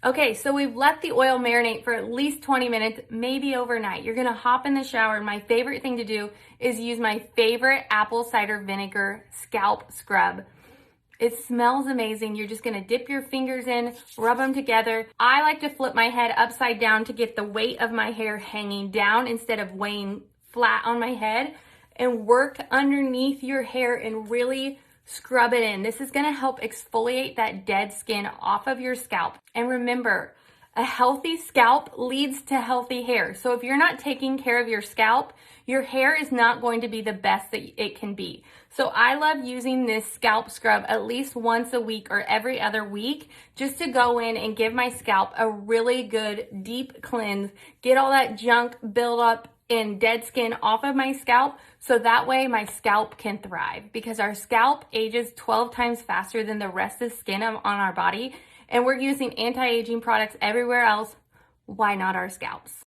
Okay, so we've let the oil marinate for at least 20 minutes, maybe overnight. You're gonna hop in the shower. My favorite thing to do is use my favorite apple cider vinegar scalp scrub. It smells amazing. You're just gonna dip your fingers in, rub them together. I like to flip my head upside down to get the weight of my hair hanging down instead of weighing flat on my head, and work underneath your hair and really scrub it in. This is gonna help exfoliate that dead skin off of your scalp. And remember, a healthy scalp leads to healthy hair. So if you're not taking care of your scalp, your hair is not going to be the best that it can be. So I love using this scalp scrub at least once a week or every other week, just to go in and give my scalp a really good deep cleanse, get all that junk build up and dead skin off of my scalp, so that way my scalp can thrive, because our scalp ages 12 times faster than the rest of the skin on our body, and we're using anti-aging products everywhere else. Why not our scalps?